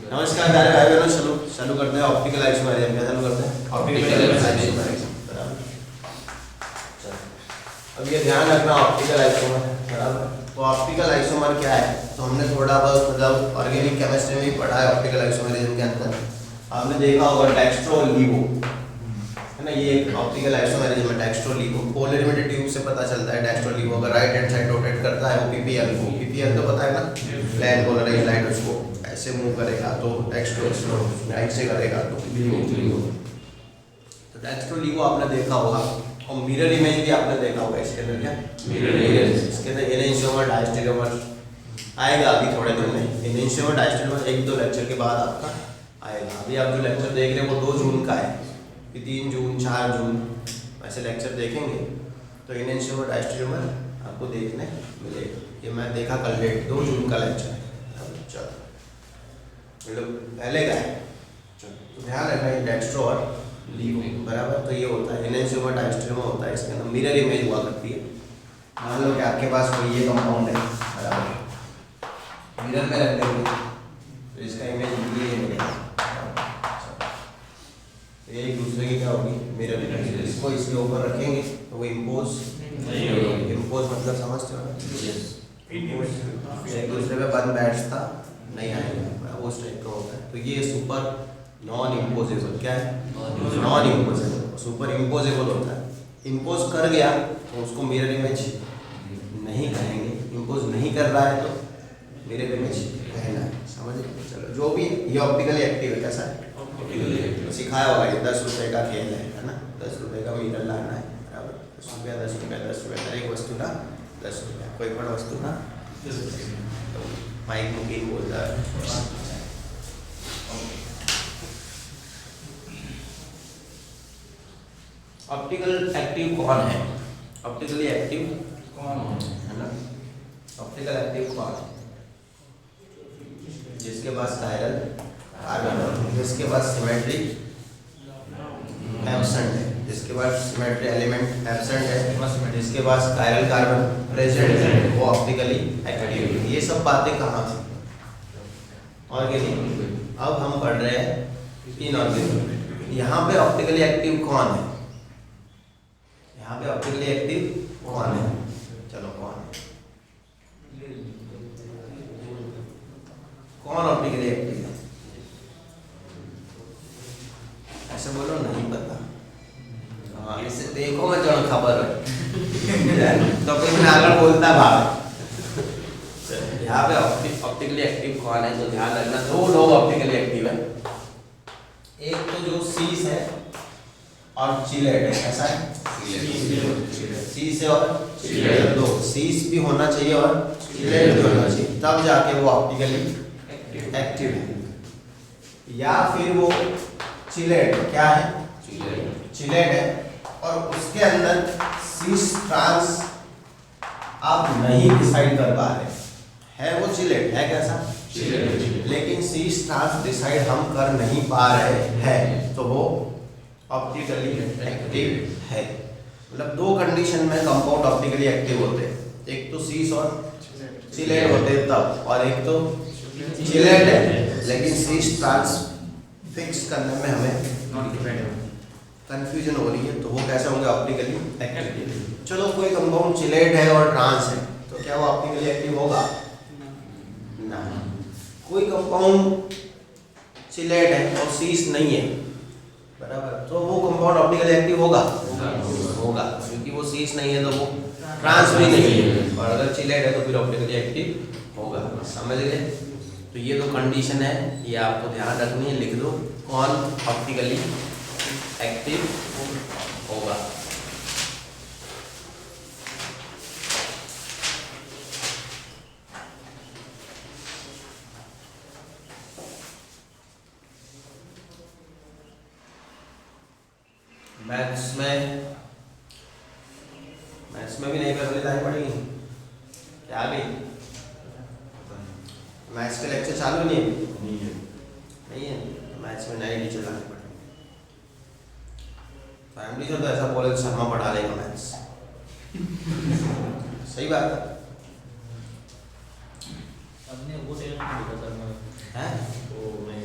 नमस्कार प्यारे भाई बहनों, चालू करते हैं ऑप्टिकल आइसोमेरिज्म। क्या चालू करते हैं? Optical isomerism. अब ये ध्यान रखना ऑप्टिकल आइसोमर, बराबर। तो ऑप्टिकल आइसोमर क्या है? तो हमने थोड़ा बहुत मतलब ऑर्गेनिक केमिस्ट्री में ही पढ़ा है। ऑप्टिकल आइसोमेरिज्म के अंदर आपने देखा होगा डेक्स्ट्रो लीवो, है ना। ये एक ऑप्टिकल आइसोमेरिज्म है, डेक्स्ट्रो लीवो। पोलरिमेट्री ट्यूब से पता चलता है डेक्स्ट्रो लीवो अगर राइट हैंड साइड रोटेट करता है वो पीपीएल को, पीपीएल तो पता है ना, प्लेन पोलराइज्ड लाइट, उसको ऐसे मूव करेगा तो डेक्स्ट्रो, राइट से करेगा तो लीवो। तो डेक्स्ट्रो लीवो आपने देखा होगा। और मिरर इमेज भी आपने देखा होगा। इसके अंदर क्या मिरर, इसके अंदर एनेंशियोमर डायस्टेरियोमर आएगा अभी थोड़े दिन में। एनेंशियोमर डायस्टेरियोमर 1-2 लेक्चर के बाद आपका आएगा। अभी आप जो लेक्चर देख रहे हैं वो 2 जून का है, कि 3 जून 4 जून ऐसे लेक्चर देखेंगे तो एनेंशियोमर डायस्टेरियोमर आपको देखने मिलेगा। ये मैं देखा कल डेट 2 जून का लेक्चर है। चलो मतलब पहले का है। तो ध्यान रखना ये डेक्स्ट्रो और लीवो, बराबर। तो ये होता है एनेंशियोमर डायस्टेरियोमर होता है। इसके अंदर मिरर इमेज हुआ करती है। मान लो कि आपके पास कोई ये कंपाउंड है, बराबर, मिरर में रख देंगे तो इसका इमेज ये मिलेगा। ये एक दूसरे की क्या होगी? Mirror image. इसको इसके ऊपर रखेंगे तो वो इम्पोज नहीं होगी। इम्पोज मतलब समझते हो? एक दूसरे पे बंद बैठता नहीं आएगा, उस टाइप का होता है। तो ये सुपर नॉन इम्पोजेबल क्या है? Non imposable. सुपर इम्पोजेबल होता है। इम्पोज कर गया तो उसको मिरर इमेज नहीं कहेंगे। इम्पोज नहीं कर रहा है तो मिरर इमेज कहना है। समझ लो। चलो जो भी ये ऑप्टिकली एक्टिव है, कैसा है? तो सिखाया होगा ये 10 रुपये का खेल है ना। 10 रुपये का मीटर लाना है, बराबर। 10 रुपया 10 रुपया 10 रुपया, हर एक वस्तु का 10 रुपया, कोई पण वस्तु का 10 रुपया। तो माइक मुकीम बोलता है। ऑप्टिकल एक्टिव कौन है? ऑप्टिकली एक्टिव कौन है ना? ऑप्टिकल एक्टिव कौन है? जिसके पास कायरल कार्बन, जिसके पास सिमेट्री एब्सेंट है, जिसके पास सिमेट्री एलिमेंट एब्सेंट है, जिसके पास कायरल कार्बन प्रेजेंट है, वो ऑप्टिकली एक्टिव है। ये सब बातें कहाँ से? ऑर्गेनिक। अब हम पढ़ रहे हैं इनऑर्गेनिक। यहाँ पे ऑप्टिकली एक्टिव कौन है? यहाँ पे ऑप्टिकली एक्टिव कौन है? चलो कौन है? कौन ऑप्टिकली एक्टिव है? ऐसे बोलो नहीं पता। हाँ, इसे देखो मैं जड़ खबर है तो फिर मैं आगे बोलता भाग। यहाँ पे ऑप्टिकली एक्टिव कौन है? तो ध्यान रखना 2 लोग ऑप्टिकली एक्टिव है। एक तो जो सीस है और चिलेट है। कैसा है? सीस है और चिलेट। दो सीस भी होना चाहिए और चिलेट भी होना चाहिए, तब जाके वो ऑप्टिकली एक्टिव है। या फिर वो चिलेट क्या है? चिलेट है और उसके अंदर सीस ट्रांस आप नहीं डिसाइड कर पा रहे है। वो चिलेट है, कैसा? चिलेट। लेकिन सीस ट्रांस डिसाइड हम कर नहीं पा रहे हैं तो वो ऑप्टिकली एक्टिव है। मतलब 2 कंडीशन में कंपाउंड ऑप्टिकली एक्टिव होते हैं। एक तो सीस और चिलेट होते हैं तब, और एक तो चिलेट है लेकिन सीस ट्रांस फिक्स करने में हमें कंफ्यूजन हो रही है, तो वो कैसे होंगे? Optically active. चलो कोई कंपाउंड चिलेट है और ट्रांस है तो क्या वो ऑप्टिकली एक्टिव होगा? नहीं। कोई कंपाउंड चिलेट है और सीस नहीं है, बराबर, तो वो कंपाउंड ऑप्टिकली एक्टिव होगा? होगा, क्योंकि वो सीस नहीं है तो वो ट्रांस भी नहीं है, और अगर चिलेट है तो फिर ऑप्टिकली एक्टिव होगा। समझ गए? तो ये 2 कंडीशन है, ये आपको ध्यान रखनी है। लिख दो कौन ऑप्टिकली एक्टिव होगा। मैथ्स में भी नहीं पहले लानी पड़ेगी क्या? अभी मैथ्स के लेक्चर चालू नहीं है? नहीं है। मैथ्स में नई टीचर लानी पड़ेगी। फैमिली से तो ऐसा बोले शर्मा पढ़ा लेगा मैथ्स। सही बात है। हमने वो टेस्ट नहीं देखा सर मैं। हैं? वो मैं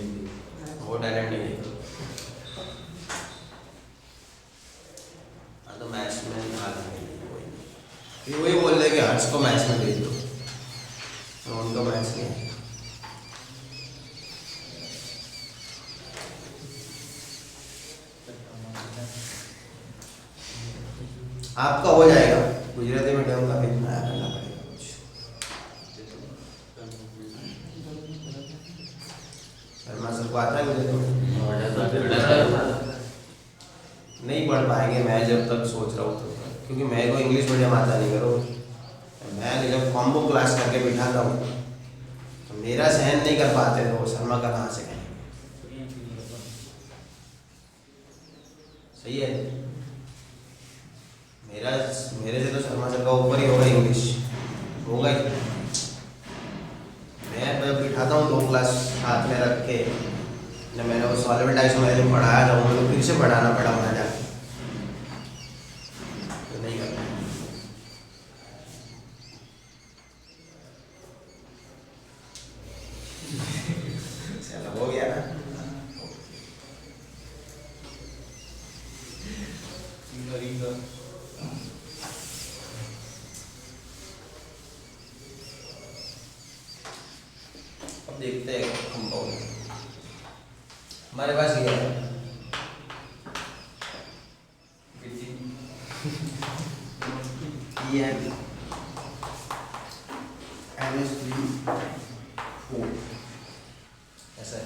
इसको मैथ्स में भेज दो, तो उनको मैथ्स नहीं है। आपका हो जाएगा, गुजराती मीडियम का भी नया करना पड़ेगा कुछ। शर्मा सर को आता है गुजराती नहीं पढ़ पाएंगे, मैं जब तक सोच रहा हूँ तो, क्योंकि मैं को इंग्लिश मीडियम आता नहीं करो, मैं जब कॉम्बो क्लास करके बिठाता हूँ तो मेरा सहन नहीं कर पाते, तो वो शर्मा का कहाँ से कहेंगे। सही है, मेरे से तो शर्मा सर का ऊपर ही होगा, इंग्लिश होगा ही। मैं बिठाता हूँ 2 क्लास हाथ में रख के, जब मैंने वो सॉल्वेंट टाइप्स में जो पढ़ाया था वो मेरे को फिर से पढ़ाना पड़ा वहाँ जाके, तो नहीं करना। चलो हो गया ना। अब देखते हैं कंपाउंड हमारे पास ये है, ऐसा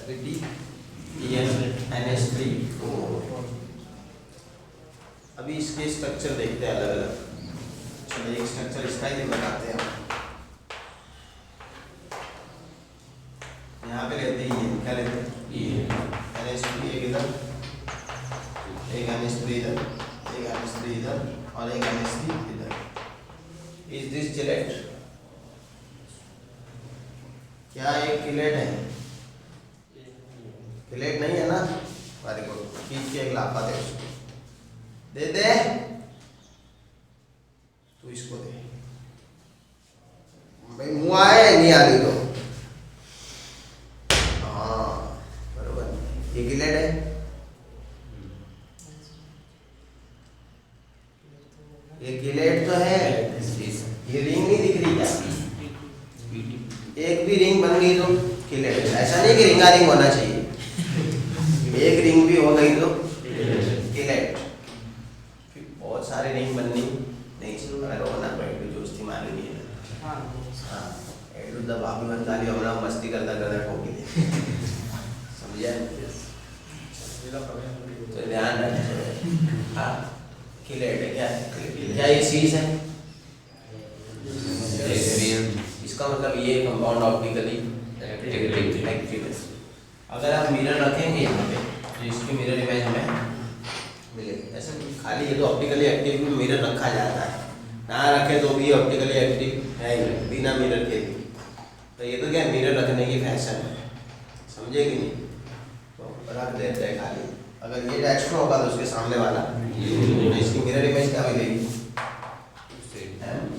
NH3O। अभी इसके स्ट्रक्चर देखते हैं अलग अलग। चलिए एक स्ट्रक्चर इसका ही बनाते हैं। यहाँ पे लेते हैं, क्या लेते हैं, NH3 एक इधर, एक NH3 इधर, एक NH3 इधर और एक NH3 इधर। Is this Gillette? क्या एक किलेट है? किलेट नहीं है ना, वेरी गुड। खींच के एक लापा दे उसको, दे दे तू इसको दे भाई, मुँह आए नहीं आ रही तो हाँ बरोबर। ये किलेट है, ये किलेट तो है, ये रिंग नहीं दिख रही क्या? एक भी रिंग बन गई तो किलेट है। ऐसा नहीं कि रिंगा रिंग होना चाहिए, एक रिंग भी हो गई तो किलेट। बहुत सारे रिंग बननी नहीं चाहिए, अगर होना पड़ेगी दोस्ती मारनी है। हाँ एडू दबा भी बन डाली, हमारा मस्ती करता करता ठोकी दे, समझिए तो ध्यान रखें। हाँ किलेट है, क्या क्या ये चीज है? इसका मतलब ये कंपाउंड ऑप्टिकली एक्टिव है। अगर आप मिरर रखेंगे यहाँ पे तो इसकी मिरर इमेज हमें मिलेगी। ऐसे खाली ये तो ऑप्टिकली एक्टिव में मिरर रखा जाता है, ना रखे तो भी ऑप्टिकली एक्टिव है बिना मिरर के भी। तो ये तो क्या मिरर रखने की फैशन है, समझे कि नहीं? तो रख देते हैं खाली। अगर ये एक्स्ट्रा होगा तो उसके सामने वाला तो इसकी मिरर इमेज क्या मिलेगी?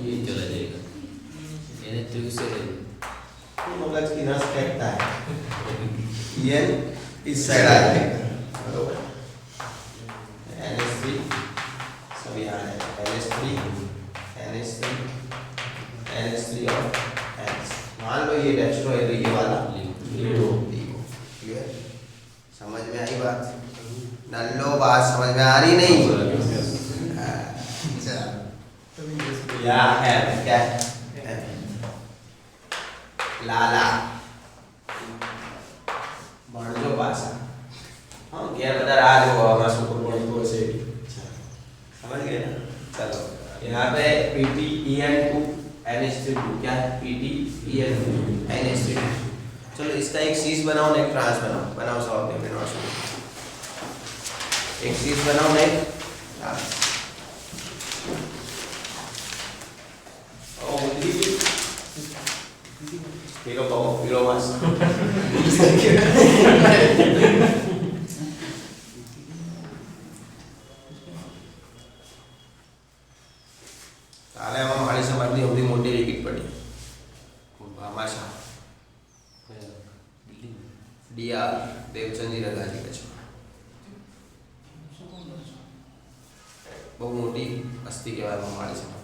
ये चला जाएगा, यानी तो से मगज की नस फेंकता है, ये इस साइड आ जाएगा बरोबर। NH3 सब यहाँ है, NH3 और NH। मान लो ये डेक्स्ट्रो है तो ये वाला लियो। समझ में आई बात? नल्लो बात समझ में आ रही नहीं? या है क्या है? लाला भणजो पासा, हाँ क्या बता रहा जो हमारा सुपर बोर्ड को से समझ गए ना? चलो यहाँ पे PTEN2 NH3 क्या है? PTEN2 NH3। चलो इसका एक शीश बनाओ ना एक ट्रांस बनाओ, बनाओ सब अपने नोट्स में। एक शीश बनाओ ना एक trans. Pilo po, pilo mas. काले हम हमारी समाधि होती मोटी विकेट पड़ी। भामाशा DR देवचंद जी रगा जी कच्छ बहुत मोटी अस्थि के बाद हमारी समाधि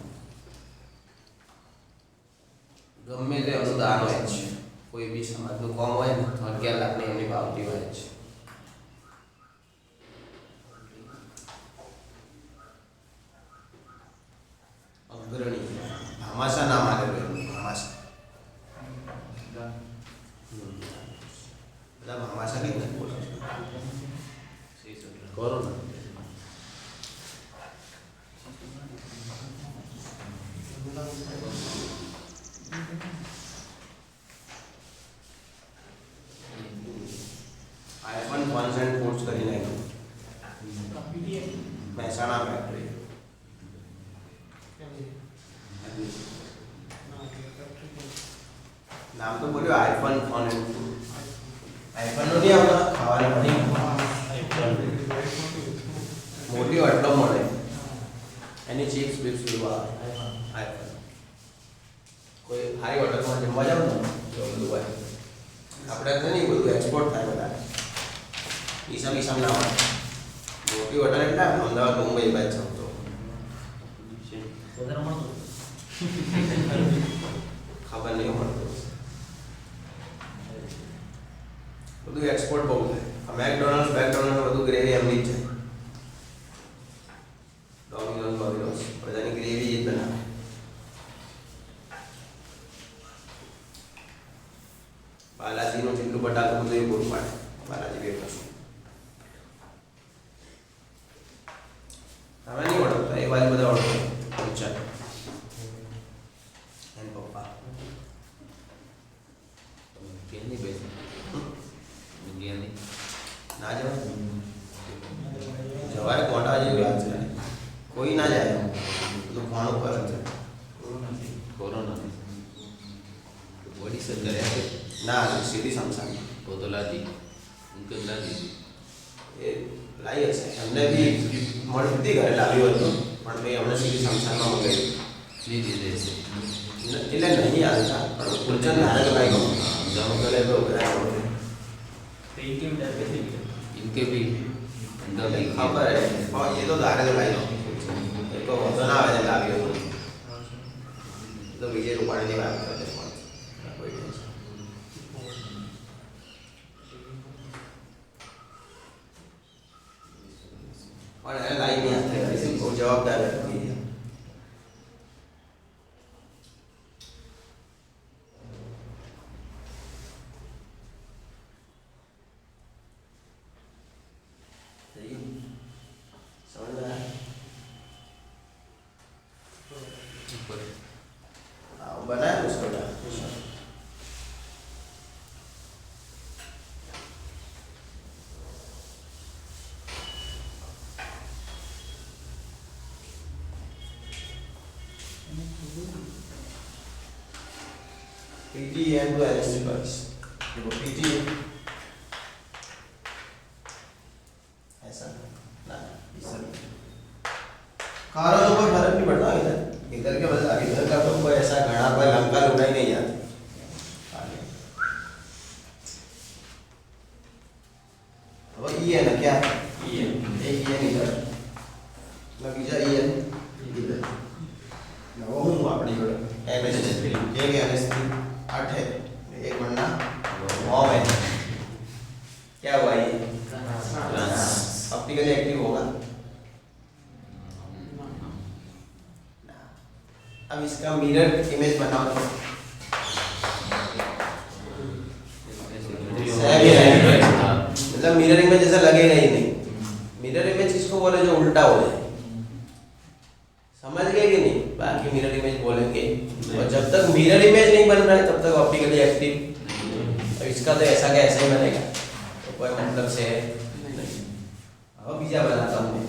ગમે તે અનુદાન હોય છે, કોઈ બી સમાજનું કામ હોય ને 11 લાખની એમની પાવતી હોય છે. અગ્રણી ભામાશા નામ આલેલું એનું, ભામાશા. બધા ભામાશા કઈ નથી બોલાવતા. Corona iPhone funds and foods કરીને આવ્યું. મહેસાણા ફેક્ટરી. નામ તો બોલ્યો iPhone fun and food. iPhone નો નહીં આવતા ખાવાને મળી મોટી આટલો મળે એની ચિપ્સ બિપ્સ લેવા iPhone. કોઈ સારી હોટલમાં જમવા જાવ ને તો બધું હોય. આપણે તો નહીં બધું એક્સપોર્ટ થાય બધા ઈસમ ના હોય. મોટી હોટલ એટલે અમદાવાદ મુંબઈ બાજુ સમજો ખબર નહીં મળતું. બધું એક્સપોર્ટ બહુ થાય. મેકડોનલ્ડ બધું ગ્રેવી એમની જ છે. ડોમિનોઝ બધાની ગ્રેવી જ બનાવે. બાલાજીનું જેટલું બટાકું બધું એ પૂરું પાડે. બાલાજી બેઠો છું તમે નહીં ઓળખતા એ બાજુ બધા ઓળખો. ચાલ એન પપ્પા કેની બેસી ગેની ના જવાય જવાય કોટા જેવી વાત છે. કોઈ ના જાય બધું ખાણું પર જ છે. કોરોના बड़ी सर करे आके ના સીધી સમસાન वो तो ला दी उनके ला दी એ લાવી હશે એમને બી મળતી ઘરે લાવ્યું હતું પણ ભાઈ અમને સીધી સમસાનમાં મંગાવી नहीं दे दे से એટલે નહીં આવતા પણ કુલચંદ હારે તો લાવી ગયો જાઉં કરે તો બધા इनके भी अंदर भी ખબર હે પણ એ તો ધારે તો લાવી ગયો એ તો વધુ ના આવે લાવ્યો હતો એ તો વિજય રૂપાણીની વાત કરે છે કોઈ ટેન્શન પણ એને લાવી નહીં આપતા બહુ જવાબદાર હતી. बनाया उसको PT and LST bus. देखो PT ऐसा ना इस कारों पर फर्क नहीं पड़ता इधर के बस इधर का तो कोई ऐसा घड़ा कोई लंका लुढ़ाई नहीं जाती. अब ये है ना क्या ये एक ये इधर लगी जा ये इधर ना वो हूँ अपनी बड़ा MS3 एक MS3 8 है एक बनना वाव है क्या हुआ ये ऑप्टिकली एक्टिव होगा. अब इसका मिरर इमेज बनाओ तो मतलब मिरर इमेज जैसा लगेगा ही नहीं. मिरर इमेज किसको बोले जो उल्टा हो जाए समझ गए कि नहीं. बाकी मिरर इमेज बोलेंगे और जब तक मिरर इमेज नहीं बन रहा है तब तक ऑप्टिकली एक्टिव. अब इसका तो ऐसा का ऐसा ही बनेगा तो कोई मतलब से नहीं. अब बीजा बनाता हूँ मैं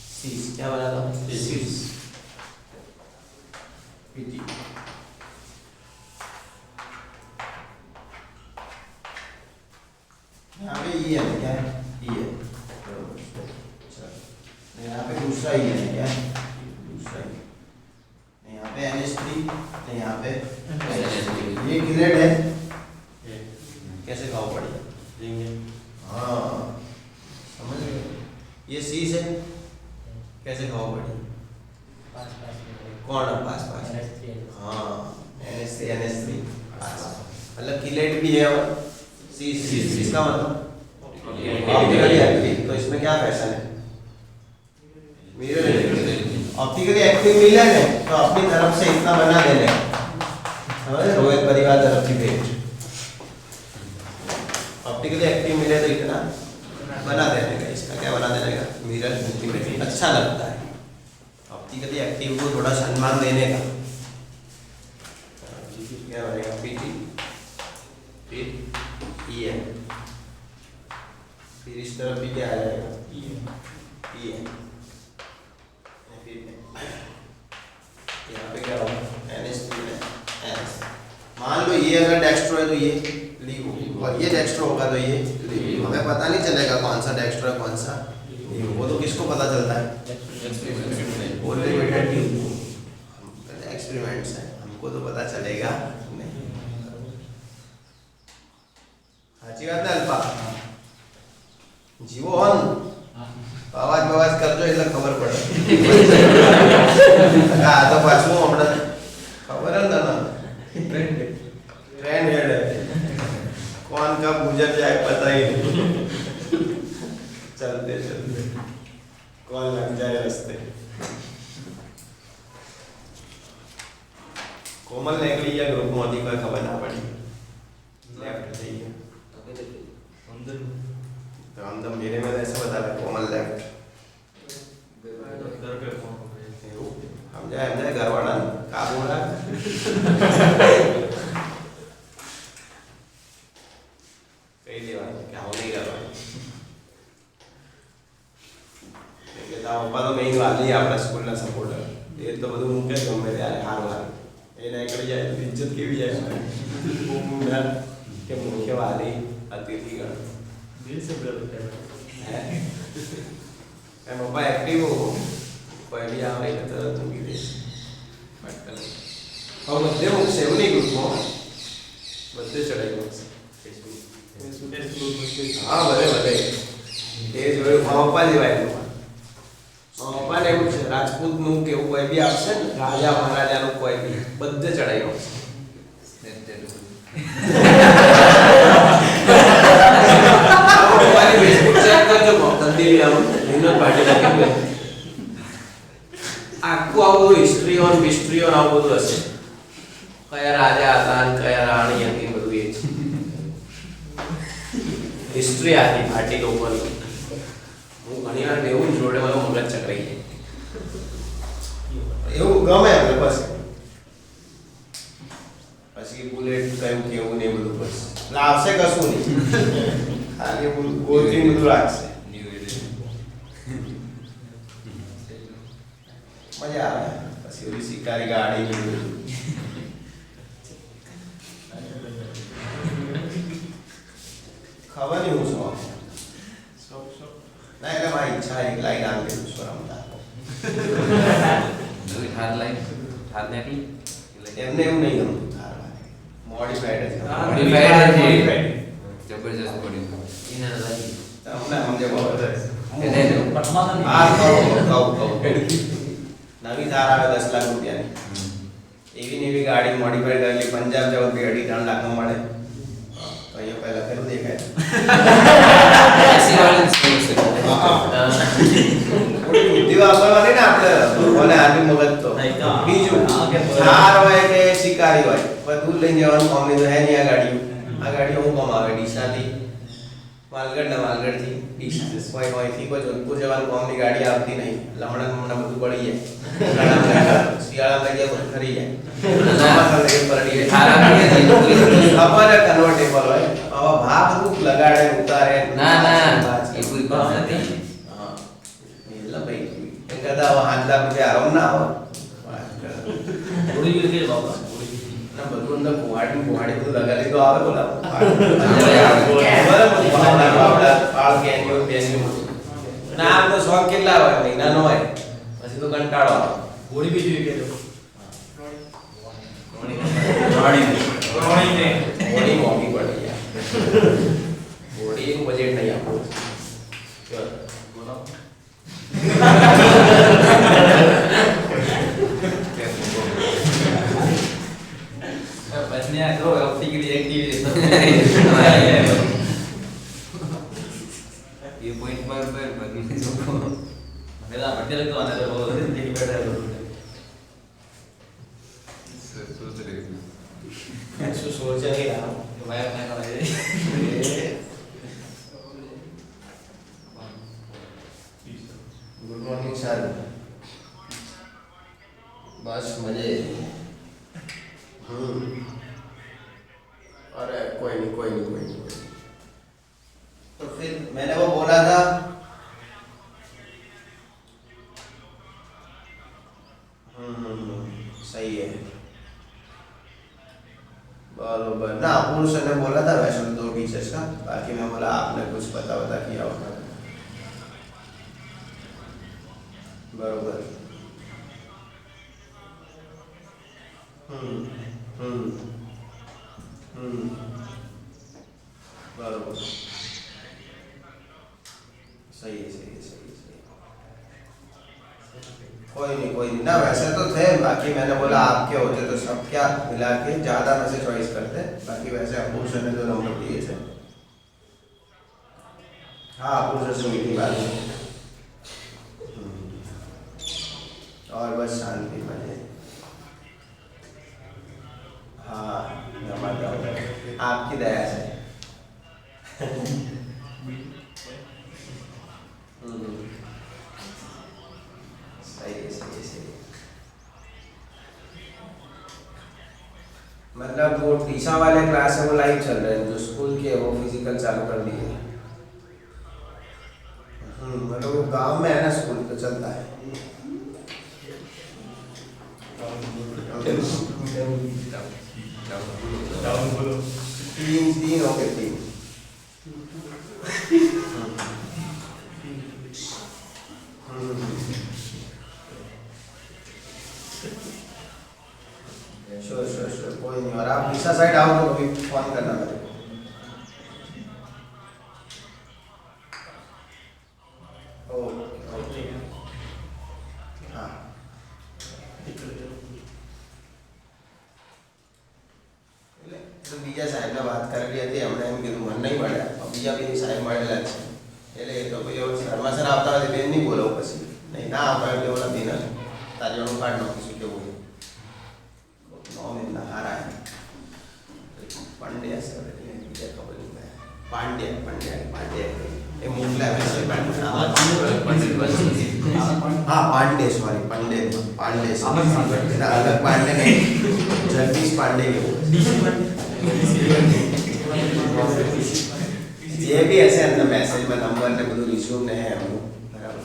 सीस क्या बनाता हूँ सीस PT यहाँ पे ये है क्या ये यहाँ पे दूसरा ये है क्या दूसरा यहाँ पे NH3 यहाँ पे ये ग्रेड है कैसे खाओ पड़ेगा. हाँ समझ गए. ये C से कैसे खाओ पड़ेगा कौन है पास पास. हाँ NH3 NH3 मतलब किलेट भी है और सी इसका मतलब ऑप्टिकली एक्टिव। तो इसमें क्या फैशन है? मिरर ऑप्टिकली एक्टिव मिला है तो अपनी तरफ से इतना बना देने रोहित परिवार तरफ की भेंट। ऑप्टिकली एक्टिव मिले तो इतना बना देने का। इसका क्या बना देने का? मिरर अच्छा लगता है ऑप्टिकली एक्टिव को थोड़ा सम्मान देने का। क्या बनेगा? पीटी फिर EM फिर इस तरफ भी क्या आ जाएगा? EM फिर यहाँ पे क्या होगा? NH3 में NH। मान लो ये अगर डेक्स्ट्रो है तो ये लीव और ये डेक्स्ट्रो होगा तो ये लीव। हमें पता नहीं चलेगा कौन सा डेक्स्ट्रो है कौन सा लीव। वो तो किसको पता चलता है? एक्सपेरिमेंट्स है, हमको तो पता चलेगा नहीं। साची बात है अल्पा जीवो ऑन आवाज बवाज कर जो એટલે ખબર પડે આ તો પાછું હમણાં ખબર જ ના ट्रेंड हेड है कौन कब गुजर जाए पता ही नहीं चलते चलते कौन लग जाए रास्ते। कोमल निकली या ग्रुप में कोई खबर ना पड़ी लेफ्ट થઈ गया तो हम मेरे में ऐसे बता रहे कोमल लेफ्ट हम जाए घर वाला का बोला कई देवा क्या हो नहीं कर પપ્પા તો મેઇન વાલી આપણા સ્કૂલના સપોર્ટર એ તો બધું મૂકે ગમે ત્યારે હારું હારું એને એકડી જાય તો ઇજ્જત કેવી જાય મુંડા કે મુખ્ય વાલી અતિથિગણ દિલ સે બોલતા है એ પપ્પા એક્ટિવ હો કોઈ भी આવે તો તું કીધે બટ હવે બધે હું સેવની ગ્રુપમાં બધે ચડાઈ ગયો હા બધે બધે એ જોયું પપ્પા જેવાય પપ્પા ને એવું છે રાજપૂત નું કેવું કોઈ બી આવશે ને રાજા મહારાજા નું કોઈ બી બધે ચડાઈ ગયો फेसबुक चेक करજો ગંદી વિનોદ પાટીલ લખેલું આખું આવું હિસ્ટ્રી ઓન મિસ્ટ્રી ઓન આવું બધું હશે કયા રાજા હતા અને કયા રાણી હતી બધું એ છે હિસ્ટ્રી આખી પાટી લોકોની હું ઘણી વાર એવું જોડે મારું મગજ ચકરાઈ જાય એવું ગમે આપણે પછી પછી બુલેટ કયું કેવું ને બધું પછી લાવશે કશું નહીં ખાલી ગોળથી બધું રાખશે મજા આવે પછી ઓલી શિકારી ગાડી ને બધું ખબર નહીં હું શોખ ના એટલે મારી ઈચ્છા એક લાઈન આવી ગયું છું રમતા થાર લાઈન થાર નીકળી એમને એવું નહીં ગમતું થાર મોડિફાઈડ છે જબરજસ્ત બોડી એના લાગી તમને સમજે બરાબર એને આ કહું નવી થાર આવે 10 લાખ રૂપિયાની એવી ને એવી ગાડી મોડિફાઈડ કરેલી પંજાબ જાવ તો 2.5 લાખ માં મળે તો અહીંયા પહેલા ફેર દેખાય એસી વાળી સમસ્યા બુદ્ધિ વાપરવાની ને આપણે ભગવાને આની મગજ તો બીજું થાર હોય કે શિકારી હોય બધું લઈને જવાનું કોમની તો હે નહીં આ ગાડીઓ હું કોમ આવે ડીસાથી માલગઢ થી ડીસા કોઈ થી કોઈ જોધપુર જવાનું કોમની ગાડી આવતી નહીં લમણા બધું પડી જાય શિયાળા લઈ જાય ખરી જાય પડી જાય ખબર કન્વર્ટેબલ હોય આવા ભાગ રૂપ લગાડે ઉતારે ના એ કોઈ કામ નથી એટલે ભાઈ એ કદા હાંતા પછી આરામ ના આવે થોડી કે બાબા ના બધું અંદર કુવાડી બધું લગાડી તો આવે બોલા બરાબર પાળ કેન્યો બેન્યો ના આમ તો શોખ કેટલા હોય મહિનાનો હોય પછી તો કંટાળો આવે ગોળી બી જોઈએ કે ઘોડી મોંઘી પડી યાર ઘોડી એક બજેટ નહીં આપો फिर मैंने वो बोला था सही है बरोबर ना। अपूर्व सर ने बोला था वैसे तो 2 टीचर्स का, बाकी मैं बोला आपने कुछ पता किया होगा। बरोबर। हम्म हम्म हम्म बरोबर। सही है सही है सही है सही है। कोई नहीं ना, वैसे तो थे, बाकी मैंने बोला आपके होते तो सब क्या मिला के ज़्यादा में से चॉइस करते, बाकी वैसे अपूर्व सर ने 2 नंबर दिए थे। हाँ अपूर्व सर से मीठी बात है। और बस शांति बने। हाँ जमा जाओ आपकी दया से। सही है सही है सही है। मतलब वो टीशा वाले क्लास है वो लाइव चल रहे हैं, जो स्कूल के वो फिजिकल चालू कर दिए। मतलब वो गांव में है ना स्कूल तो चलता है। तीन हो गए 3। श्योर कोई नहीं। और आप ईसा साइड आओ तो कभी फोन करना मेरे को। ओके हाँ तो બીજા સાહેબને વાત કરેલી હતી એમણે એમ કીધું મને નહીં મળે, બીજા બી સાહેબ મળેલા જ છે એટલે એ તો કોઈ એવો શર્મા સર આવતા હોય બેન નહીં બોલાવું પછી નહીં ના આવતા એટલે ઓલા બેન તાજવાનું કાઢ નાખીશું કેવું નોમ એમના હારા પાંડ્યા સર એટલે બીજા ખબર નહીં પાંડ્યા પાંડ્યા પાંડ્યા એ મોકલા મેસેજ हाँ पांडे सॉरी पांडे अलग पांडे नहीं जगदीश पांडे के ये भी ऐसे अंदर मैसेज में नंबर ने બધું रिज्यूम ने है हम बराबर।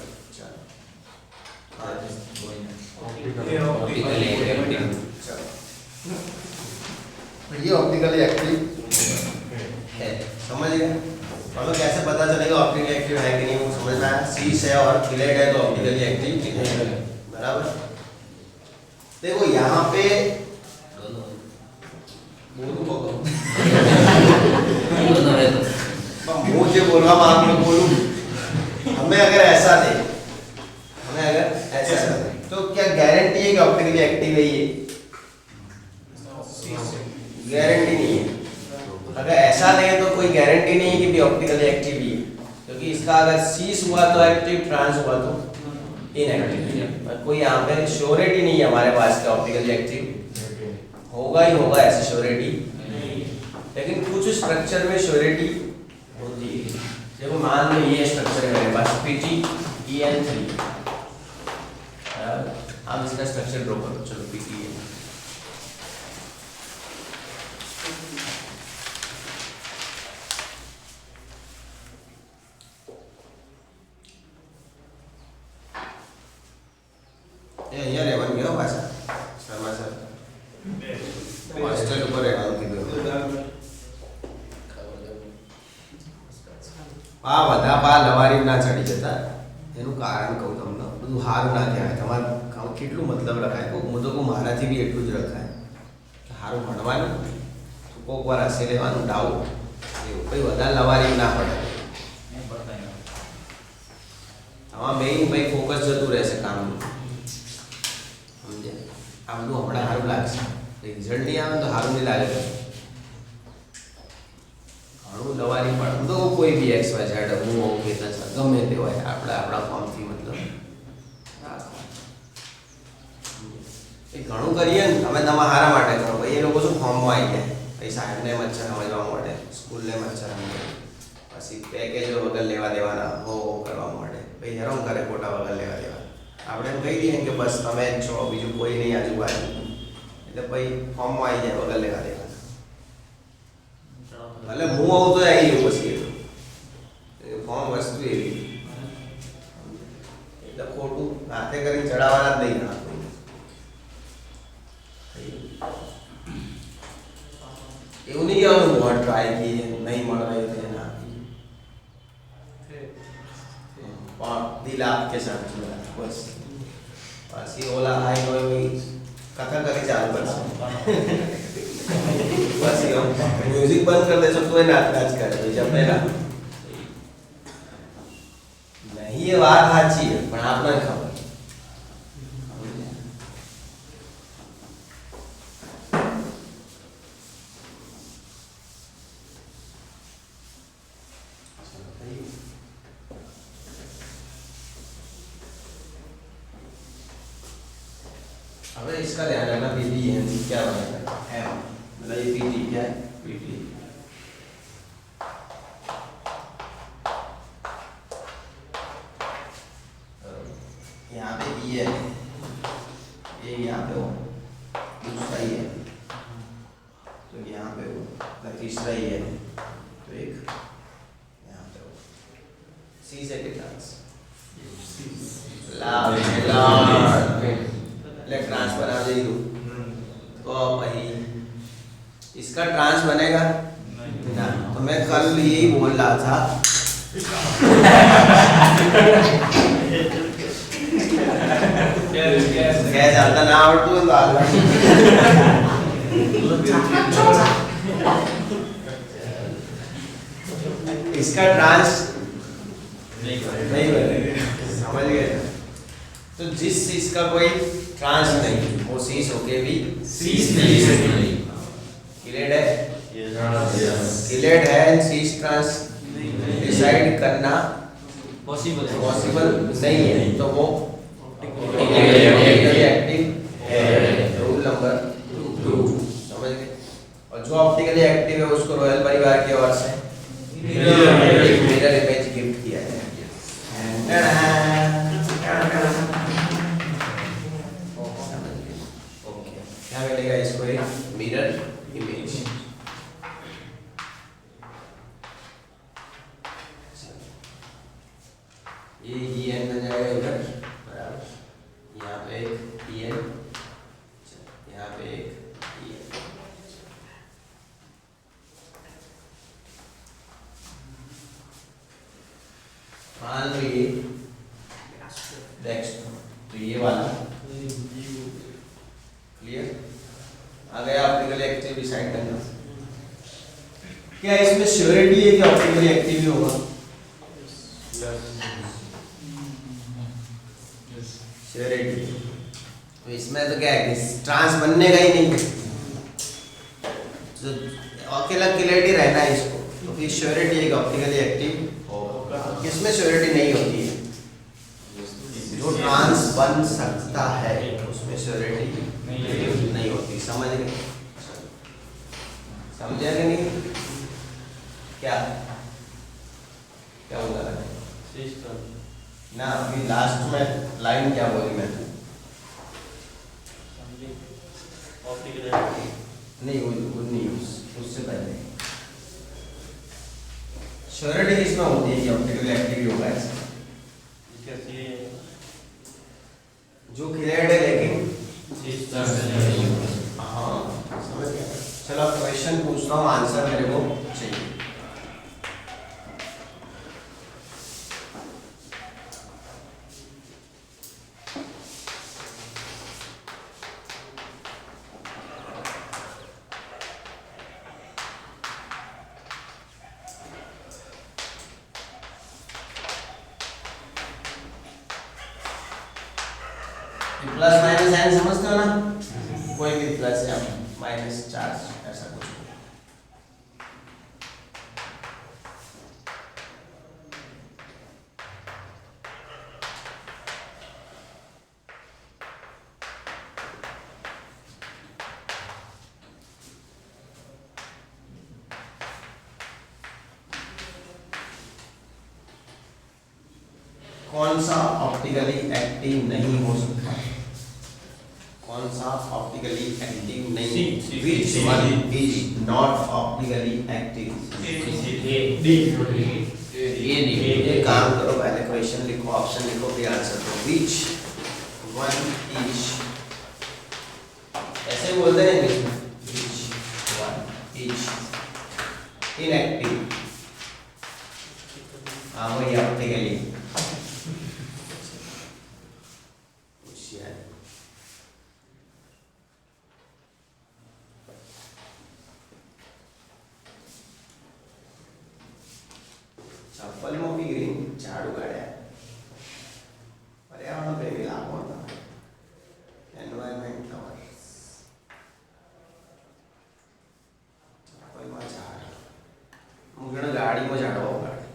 ये ऑप्टिकली एक्टिव है, समझ गए। हमें कैसे पता चलेगा ऑप्टिकली एक्टिव है कि नहीं, वो समझना है। सीस है और फिलेट है तो ऑप्टिकली एक्टिव है बराबर। देखो यहाँ पे मुझे बोलवा आप लोग बोलूं हमें अगर ऐसा दे तो क्या गारंटी है कि ऑप्टिकली एक्टिव है? ये गारंटी नहीं है। अगर ऐसा नहीं तो कोई गारंटी नहीं है कि भी ऑप्टिकली एक्टिव ही है, क्योंकि इसका अगर सीस हुआ तो एक्टिव, ट्रांस हुआ तो इनएक्टिव। कोई यहाँ पे श्योरिटी नहीं है हमारे पास का ऑप्टिकली एक्टिव होगा ही होगा, ऐसी श्योरिटी। लेकिन कुछ स्ट्रक्चर में श्योरिटी होती है। देखो मान लो ये स्ट्रक्चर है मेरे पास PTEN3, हम इसका स्ट्रक्चर ड्रॉ करो। चलो PTEN અહીંયા રહેવાનું ગયો પાછા શર્મા સર હોસ્ટેલ ઉપર રહેવાનું કીધું। આ બધા પા લવારી ના ચડી જતા એનું કારણ કહું તમને, બધું હારું ના કહેવાય। તમારે કેટલું મતલબ રખાય, હું તો કહું મારાથી બી એટલું જ રખાય। સારું ભણવાનું તો કોઈક વાર હસી લેવાનું ડાઉટ એવું, કંઈ વધારે લવારી ના પડે। આમાં મેઇન ભાઈ ફોકસ જતું રહેશે કામનું। આ બધું હમણાં સારું લાગશે, રિઝલ્ટ નહીં આવે તો સારું નહીં લાગે। ઘણું લવારી પણ તો કોઈ બી XY Z હું હોઉં કે ગમે તે હોય, આપણે આપણા ફોર્મથી મતલબ એ ઘણું કરીએ ને અમે તમારા હારા માટે કરો ભાઈ। એ લોકો શું ફોર્મમાં આવી જાય, પછી સાહેબને મચ્છર સમજવા મળે, સ્કૂલને મચ્છર સમજે, પછી પેકેજો વગર લેવા દેવાના હો કરવા મળે, ભાઈ હેરાન કરે ખોટા વગર લેવા દેવા। આપણે એમ કહી દઈએ કે બસ તમે જ છો, બીજું કોઈ નહીં આજુબાજુ, એટલે ભાઈ ફોર્મમાં આવી જાય વગર લેવા દેવા। ભલે હું આવું તો આવી ગયું પછી दिल आपके साथ जुड़ा है बस ये ओला हाई कोई कथा करके चाल पर बस ये म्यूजिक बंद कर दे सब तो नाच नाच कर जब मेरा नहीं ये बात साची है पण आपने खबर अब इसका ध्यान रखना पीटी है क्या बनेगा है मतलब ये पीटी क्या है पीटी यहाँ पे ई है ये यहाँ पे हो दूसरा ही है तो यहाँ पे हो तीसरा ही है तो एक यहाँ पे हो सी से कितना ट्रांस बना दे तो वही इसका ट्रांस बनेगा ना तो मैं कल यही बोल रहा था क्या जाता ना और तू इसका ट्रांस नहीं बनेगा समझ गए तो जिस चीज का कोई ट्रांस नहीं वो सीस होके भी सीस नहीं क्लियर है क्लियर है सीस ट्रांस डिसाइड करना पॉसिबल नहीं है तो वो एक्टिव रूल नंबर 2 समझ गए और जो ऑप्टिकली एक्टिव है उसको रॉयल परिवार की ओर से मिरर इमेज गिफ्ट किया है क्या मिलेगा इसको एक मिरर इमेज ये EN बन जाएगा इधर बराबर यहाँ पे एक EN यहाँ पे एक EN मान लो ये नेक्स्ट तो ये वाला क्लियर आ गया ऑप्टिकली एक्टिव डिसाइड करना क्या इसमें श्योरिटी है कि ऑप्टिकली एक्टिव ही होगा श्योरिटी तो इसमें तो क्या है कि ट्रांस बनने का ही नहीं तो अकेला क्लियरिटी रहना है इसको तो फिर श्योरिटी है कि ऑप्टिकली एक्टिव होगा किसमें श्योरिटी नहीं होती है जो ट्रांस बन सकता है उसमें श्योरिटी नहीं होती समझ गए समझे कि नहीं क्या क्या बोला ना अभी लास्ट में लाइन क्या बोली मैं नहीं वो नहीं उससे पहले श्योरिटी किसमें होती है कि ऑप्टिकली एक्टिव होगा जो क्लियर है लेकिन हाँ समझ गया चलो क्वेश्चन पूछता हूँ आंसर मेरे को चाहिए प्लस माइनस साइन समझते हो ना कोई भी प्लस या माइनस चार्ज ऐसा कुछ कौन सा ऑप्टिकली एक्टिव नहीं हो सकता कौन सा ऑप्टिकली एक्टिव नहीं which one is not optically active ये काम करो पहले क्वेश्चन लिखो ऑप्शन लिखो फिर आंसर दो which one is ऐसे बोलते हैं इंग्लिश में which one is inactive हाँ वही ऑप्टिकली चप्पल मोठी ग्रीन झाडू गाड्या पर्यावरण प्रेमी लाभ होता एनवायरमेंट लवर्स चप्पल में झाड़ मुझे गाड़ी में झाड़वा गाड़ी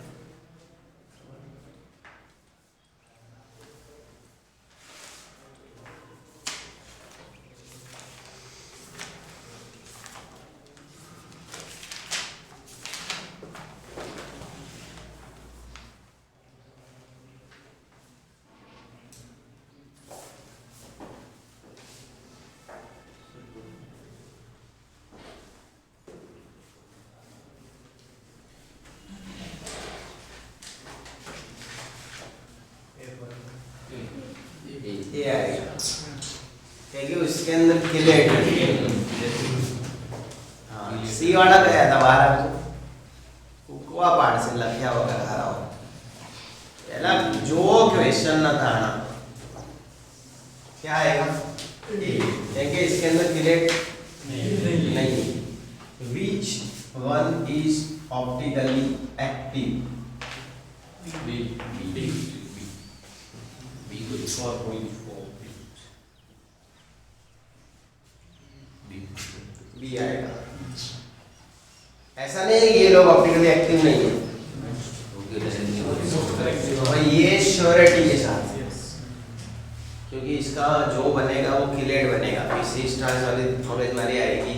ये आएगा क्योंकि उसके अंदर किलेट हाँ सी वाला गया था बाहर कुकवा पार्ट से लखिया वगैरह हरा हो पहला जो क्वेश्चन ना था ना क्या आएगा क्योंकि इसके अंदर किलेट नहीं which one is optically active B आएगा ऐसा नहीं है कि ये लोग ऑप्टिकली एक्टिव नहीं है तो भाई ये श्योरिटी के साथ क्योंकि इसका जो बनेगा वो किलेट बनेगा फिर सी ट्रांस वाली नॉलेज हमारी आएगी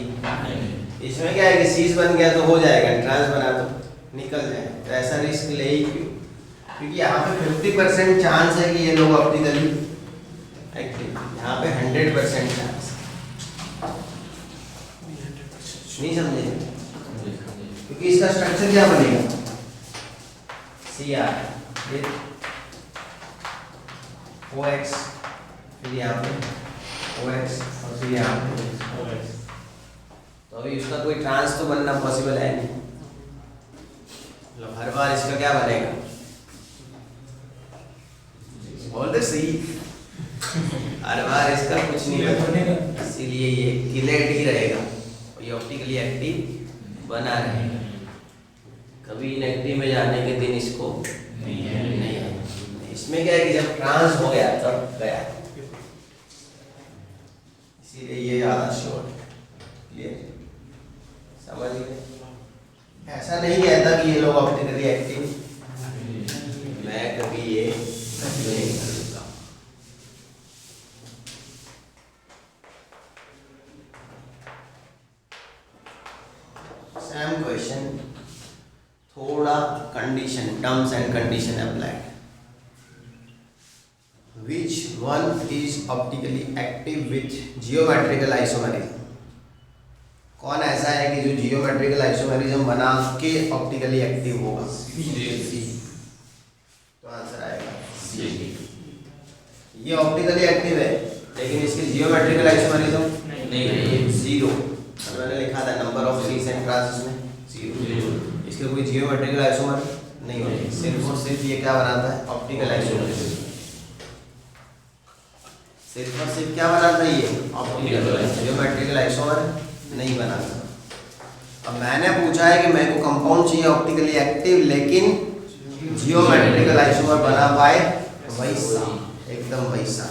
इसमें क्या है कि सीज बन गया तो हो जाएगा ट्रांस बना तो निकल जाए तो ऐसा रिस्क ले ही क्यों क्योंकि यहाँ पे 50% चांस है कि ये लोग ऑप्टिकली एक्टिव यहाँ पे 100% चांस नहीं समझे क्योंकि इसका स्ट्रक्चर क्या बनेगा सी आर ओ एक्स फिर यहाँ पे ओ एक्स और फिर यहाँ पे ओ एक्स तो अभी उसका कोई ट्रांस तो बनना पॉसिबल है नहीं मतलब हर बार इसका क्या बनेगा बोलते सही हर बार इसका कुछ नहीं बनेगा इसीलिए ये किलेट ही रहेगा ये ऑप्टिकली एक्टिव बना रहेगा कभी इनएक्टिव में जाने के दिन इसको नहीं है इसमें क्या है कि जब ट्रांस हो गया तब गया इसीलिए ये ज़्यादा शॉर्ट क्लियर समझ गए ऐसा नहीं कहता कि ये लोग ऑप्टिकली एक्टिव मैं कभी ये नहीं करता सेम क्वेश्चन थोड़ा condition terms and condition applied which one is optically active with geometrical isomerism कौन ऐसा है कि जो जियोमेट्रिकल आइसोमेरिज्म बना के ऑप्टिकली एक्टिव होगा तो आंसर आएगा ये ऑप्टिकली एक्टिव है लेकिन इसके जियोमेट्रिकल आइसोमेरिज्म नहीं है जीरो मैंने लिखा था number of cis and trans में जीरो इसके कोई जियोमेट्रिकल आइसोमर नहीं होती सिर्फ और सिर्फ ये क्या बनाता है ऑप्टिकल आइसोमेरिज्म सिर्फ और सिर्फ क्या बनाता है ये ऑप्टिकल जियोमेट्रिकल आइसोमर नहीं बनाता अब मैंने पूछा है कि मेरे को कंपाउंड चाहिए ऑप्टिकली एक्टिव लेकिन जियोमेट्रिकल आइसोमर बना पाए वैसा एकदम वैसा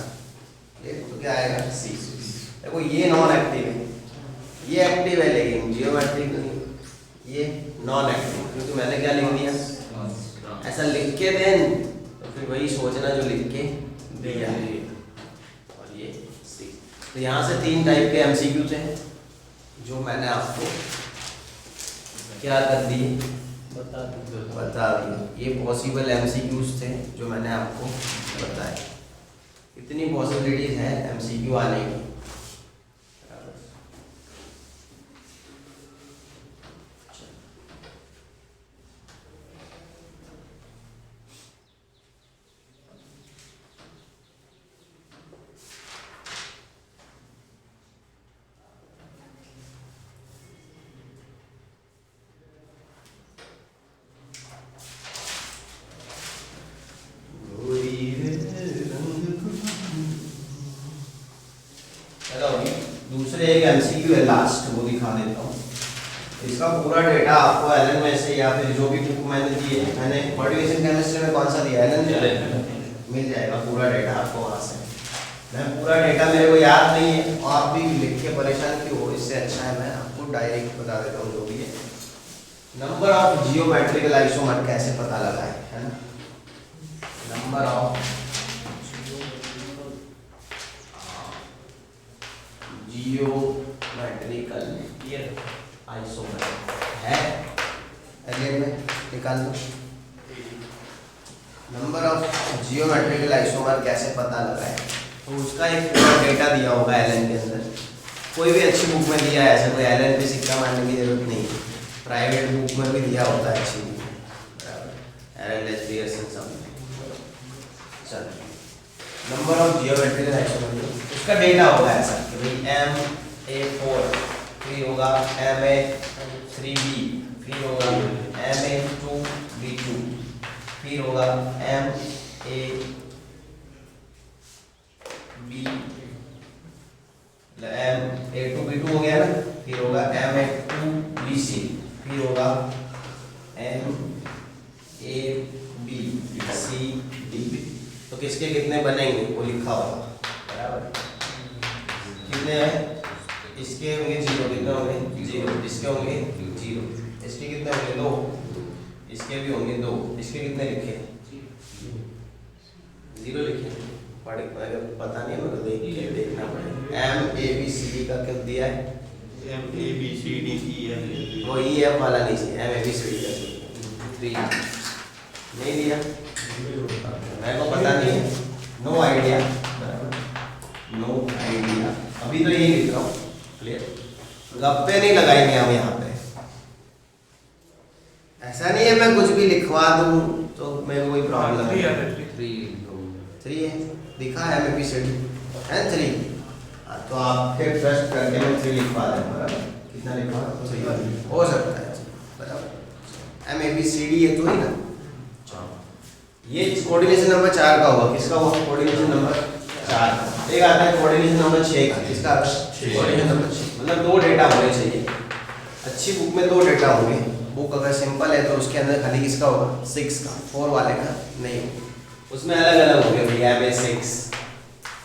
तो क्या आएगा सी देखो ये नॉन एक्टिव है ये एक्टिव है लेकिन जियोमेट्रिक नहीं ये नॉन एक्टिव क्योंकि मैंने क्या लिख दिया ऐसा लिख के दें तो फिर वही सोचना जो लिख के दिया और ये सी तो यहाँ से 3 टाइप के एमसीक्यू थे जो मैंने आपको क्या कर दिए बता दिए ये पॉसिबल एमसीक्यूज थे जो मैंने आपको बताए इतनी पॉसिबिलिटीज है एमसीक्यू आने की दूसरे एक एमसीक्यू है लास्ट वो दिखा देता हूँ इसका पूरा डेटा आपको एलन में से या फिर जो भी बुक मैंने दी है, मैंने मोटिवेशन केमिस्ट्री में कौन सा दिया एलन मिल जाएगा पूरा डेटा आपको वहाँ से। मैं पूरा डेटा मेरे को याद नहीं है, आप भी लिख के परेशान क्यों हो, इससे अच्छा है मैं आपको डायरेक्ट बता देता हूँ जो भी है। नंबर ऑफ जियोमेट्रिकल आइसोमर कैसे पता लगाए, है ना। नंबर ऑफ जियोमेट्रिकल आइसोमर है एलियन में, निकाल लो। नंबर ऑफ जियोमेट्रिकल आइसोमर कैसे पता लगाए, तो उसका एक पूरा डेटा दिया होगा एलन के अंदर। कोई भी अच्छी बुक में दिया है, ऐसा कोई एलन पे सिक्का मारने की जरूरत नहीं है, प्राइवेट बुक में भी दिया होता है अच्छी बुक में, बराबर। एलन लेस्बियर्सन सब। चलो नंबर ऑफ जियोमेट्रिकल आइसोमर उसका डेटा होगा ऐसा कि भाई MA4 फिर होगा MA3B फिर होगा MA2B2 फिर होगा MA2B हो गया ना, फिर होगा MA2BC फिर होगा MABCD। तो किसके कितने बनेंगे वो लिखा होगा, बराबर। कितने हैं, इसके होंगे 0, कितने होंगे 0, इसके होंगे 0, इसके कितने होंगे 2, इसके भी होंगे 2, इसके कितने लिखे 0 लिखे पढ़े, अगर पता नहीं है मेरे को देखना पड़ेगा। MABCD का क्या दिया है, MABCD वो EF वाला नहीं चाहिए, MABCD का नहीं दिया, मेरे को पता नहीं है, नो आइडिया, नो आइडिया। अभी तो यही लिख रहा हूँ, क्लियर। गप्पे नहीं लगाएंगे हम यहाँ पे, ऐसा नहीं है मैं कुछ भी लिखवा दूँ तो मेरे को कोई प्रॉब्लम नहीं है। 3 है दिखा है MABCD है 3, तो आप फिर ट्रस्ट करके मैं 3 लिखवा दें, बराबर। कितना लिखवा 3 हो सकता है, बराबर। MABCD है तो ही ना। ये कोऑर्डिनेशन नंबर 4 का होगा, किसका होगा कोऑर्डिनेशन नंबर 4। एक आता है कोऑर्डिनेशन नंबर 6 का, किसका कोऑर्डिनेशन नंबर 6, मतलब 2 डेटा होने चाहिए अच्छी बुक में, 2 डेटा होंगे। बुक अगर सिंपल है तो उसके अंदर खाली किसका होगा 6 का, 4 वाले का नहीं होगा, उसमें अलग अलग होंगे भैया, MA6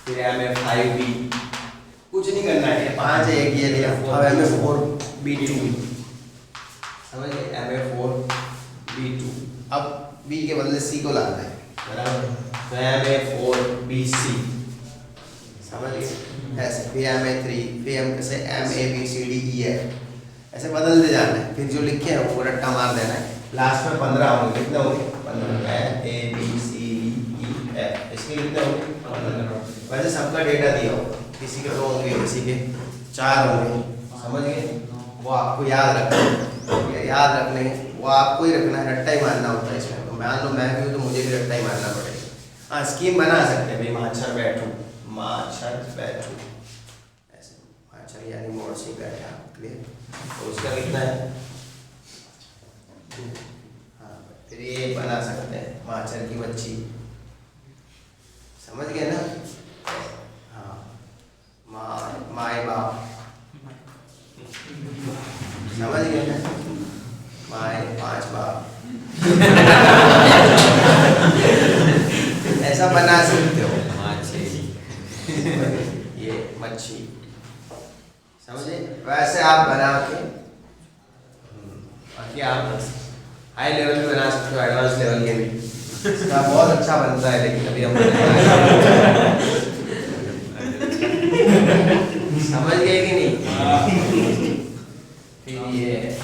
फिर MA5B, कुछ नहीं करना है, 5 है एक ये लिया, अब MA4B2 समझ गए, MA4B2। अब B के बदले C को लाना है, बराबर। तो MA4BC समझ गए ऐसे, फिर MA3 फिर हम कैसे MABCDE ऐसे बदलते जाना है, फिर जो लिखे हैं वो रट्टा मार देना है। लास्ट में 15 होंगे, कितने होंगे 15, ABCDEF इसके कितने होंगे 15। वैसे सबका डेटा दिया होगा, किसी के 2 होंगे किसी के 4 होंगे, समझ गए। वो आपको याद रखना है, याद रखने वो आपको ही रखना है, रट्टा ही मारना होता है इसमें। तो मान लो मैं भी हूँ तो मुझे भी रट्टा ही मारना पड़ेगा। हाँ स्कीम बना सकते हैं भाई, माछर बैठू ऐसे, माछर यानी मोड़ से बैठा, क्लियर। तो उसका कितना है, हाँ फिर ये बना सकते हैं माछर की बच्ची, समझ गए ना। हाँ माए बाप समझ गए ना, माए 5 बाप ऐसा बना सकते हो, ये मच्छी समझे, वैसे आप बना के बाकी आप हाई लेवल पे बना सकते हो, एडवांस लेवल के भी इसका बहुत अच्छा बनता है, लेकिन अभी हम समझ गए कि नहीं। फिर ये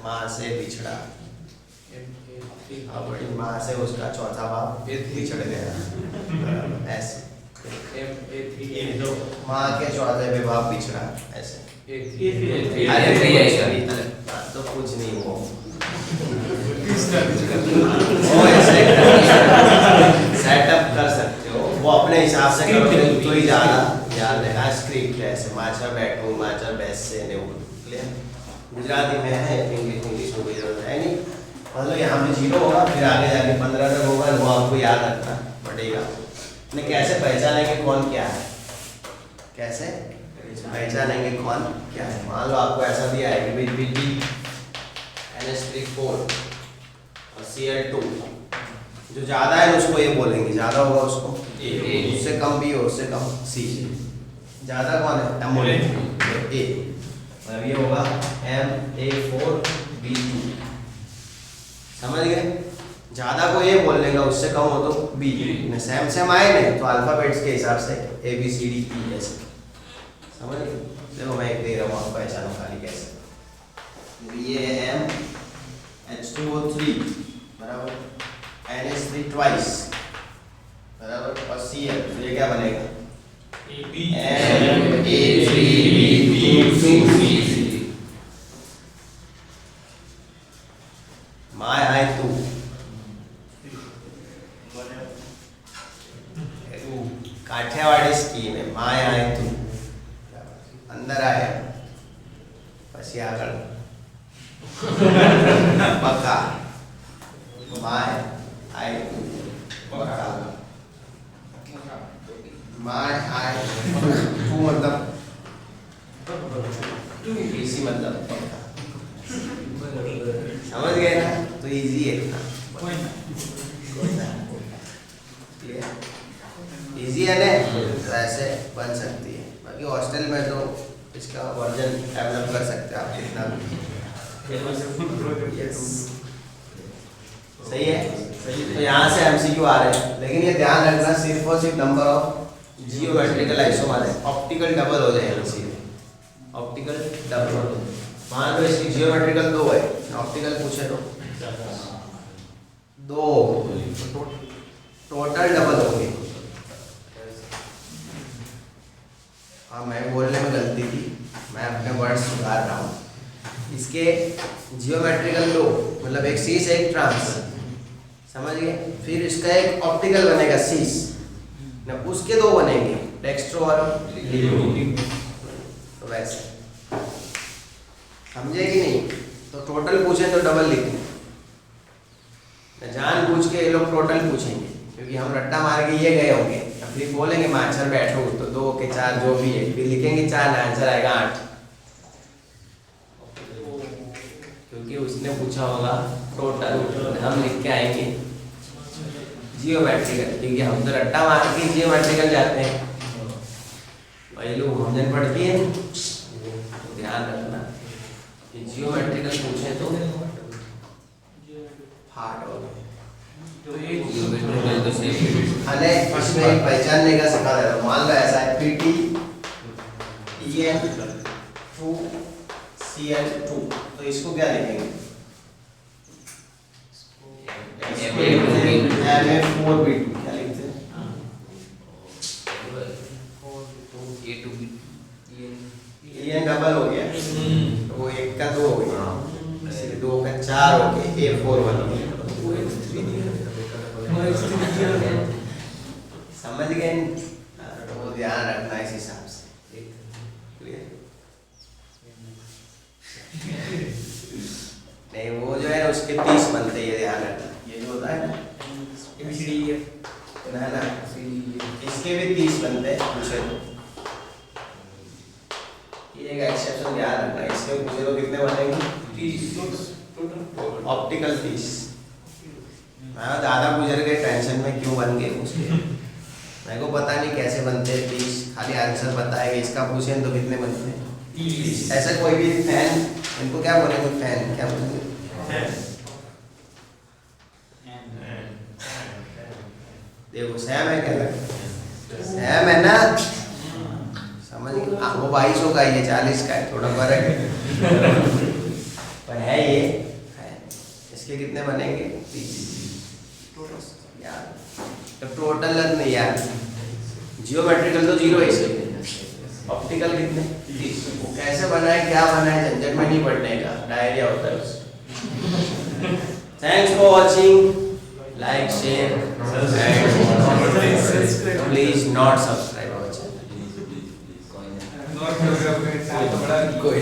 माँ से बिछड़ा, माँ से उसका चौथा बाप बिछड़ गया, ऐसे। माँ के चौथे पे बाप बिछड़ा, ऐसे। तो कुछ नहीं वो ऐसे सेटअप कर सकते हो, वो अपने हिसाब से करोगे तो ही ज़्यादा याद है। स्क्रिप्ट है ऐसे, माछा बैठो माछा बैस से नहीं, क्लियर। गुजराती में है, इंग्लिश में कोई जरूरत है नहीं। मतलब यहाँ पे 0 होगा, फिर आगे जाके 15 तक होगा, वो आपको याद रखना पड़ेगा। नहीं कैसे पहचानेंगे कौन क्या है, कैसे पहचानेंगे कौन क्या है। मान लो आपको ऐसा दिया है कि Pb NH3 4 और Cl2, जो ज़्यादा है उसको ये बोलेंगे, ज़्यादा होगा उसको A, उससे कम B हो, उससे कम C। ज़्यादा कौन है, एमोनियम A, मतलब ये होगा Ma4B2। समझ गए, ज़्यादा को A बोलने का, उससे कम हो तो B। सेम सेम आए नहीं तो अल्फ़ाबेट्स के हिसाब से ABCDE ऐसे, समझ गए। देखो मैं एक दे रहा हूँ आपको, ऐसा खाली कैसे, ये MH2O3 बराबर NH3 ट्वाइस बराबर और Cl, तो ये क्या बनेगा Ma3B2C। माय आए तू, काठियावाड़ी स्कीम है, माय आए तू, अंदर आए પછી આગળ બકા, માય આય બકા, माय आय तू मतलब इसी मतलब बका। समझ गए ना, तो इजी है ना, इजी है ना, तो ऐसे बन सकती है। बाकी हॉस्टल में तो इसका वर्जन डेवलप कर सकते हैं आप कितना भी। यस सही है। तो यहाँ से एमसीक्यू आ रहे हैं, लेकिन ये ध्यान रखना सिर्फ और सिर्फ नंबर ऑफ जियोमेट्रिकल आइसोमर है, ऑप्टिकल डबल हो जाएगा सीधे, ऑप्टिकल डबल। मान लो इसकी जियोमेट्रिकल 2 है, ऑप्टिकल पूछे तो 2, टोटल डबल हो गई। हाँ मैं बोलने में गलती थी, मैं अपने वर्ड्स सुधार रहा हूँ। इसके जियोमेट्रिकल 2 मतलब एक सीस एक ट्रांस, समझ गए। फिर इसका एक ऑप्टिकल बनेगा सीस, ना उसके 2 बनेंगे डेक्स्ट्रो और लियो, तो वैसे समझे कि नहीं। तो टोटल पूछे तो डबल लिखें, जान पूछ के ये लोग टोटल पूछेंगे, क्योंकि हम रट्टा मार के ये गए होंगे, फिर बोलेंगे मास्टर बैठो तो 2 के 4 जो भी है, फिर लिखेंगे 4, आंसर आएगा 8, क्योंकि उसने पूछा होगा टोटल, हम लिख के आएंगे जियोमेट्रिकल, क्योंकि हम तो रट्टा मार के जियोमेट्रिकल जाते हैं। वही लोग घूमने पड़ती है, तो ध्यान रखना कि जियोमेट्रिकल पूछे तो हार्ड हो गए। अरे इसमें एक पहचानने का सिखा दे रहा हूँ। मान लो ऐसा है Pt En2 Cl2, तो इसको क्या लिखेंगे Ma4B2, क्या लिखते हैं En डबल हो गया, तो वो 1 का 2 हो गया, 2 का 4 हो गया, A4 बन गया। समझ गए, तो ध्यान रखना इस हिसाब से। नहीं वो जो है उसके 30 बनते, ये ध्यान रखना। ये जो होता है ना ना इसके भी 30 बनते पूछे तो, ये एक एक्सेप्शन ध्यान रखना। इसके पूछे तो कितने बनेंगे 30, ऑप्टिकल 30। मैं ज़्यादा गुजर गए टेंशन में, क्यों बन गए उसके, मेरे को पता नहीं कैसे बनते हैं 30, खाली आंसर बताएगा। इसका पूछें तो कितने बनते हैं 30। ऐसा कोई भी फैन, इनको क्या बोलेंगे, फैन क्या बोलेंगे, देखो सैम है क्या, सैम है ना, समझ गए। वो 2200 का, ये 40 का है, थोड़ा फर्क है पर है ये है। इसके कितने बनेंगे 30 यार, तो टोटल नहीं यार, जियोमेट्रिकल तो 0 है इसके, ऑप्टिकल कितने 30। वो कैसे बना है क्या बना है झंझट में नहीं पड़ने का, डायरिया होता है उससे। Thanks for watching, like share and please not subscribe our channel. कोई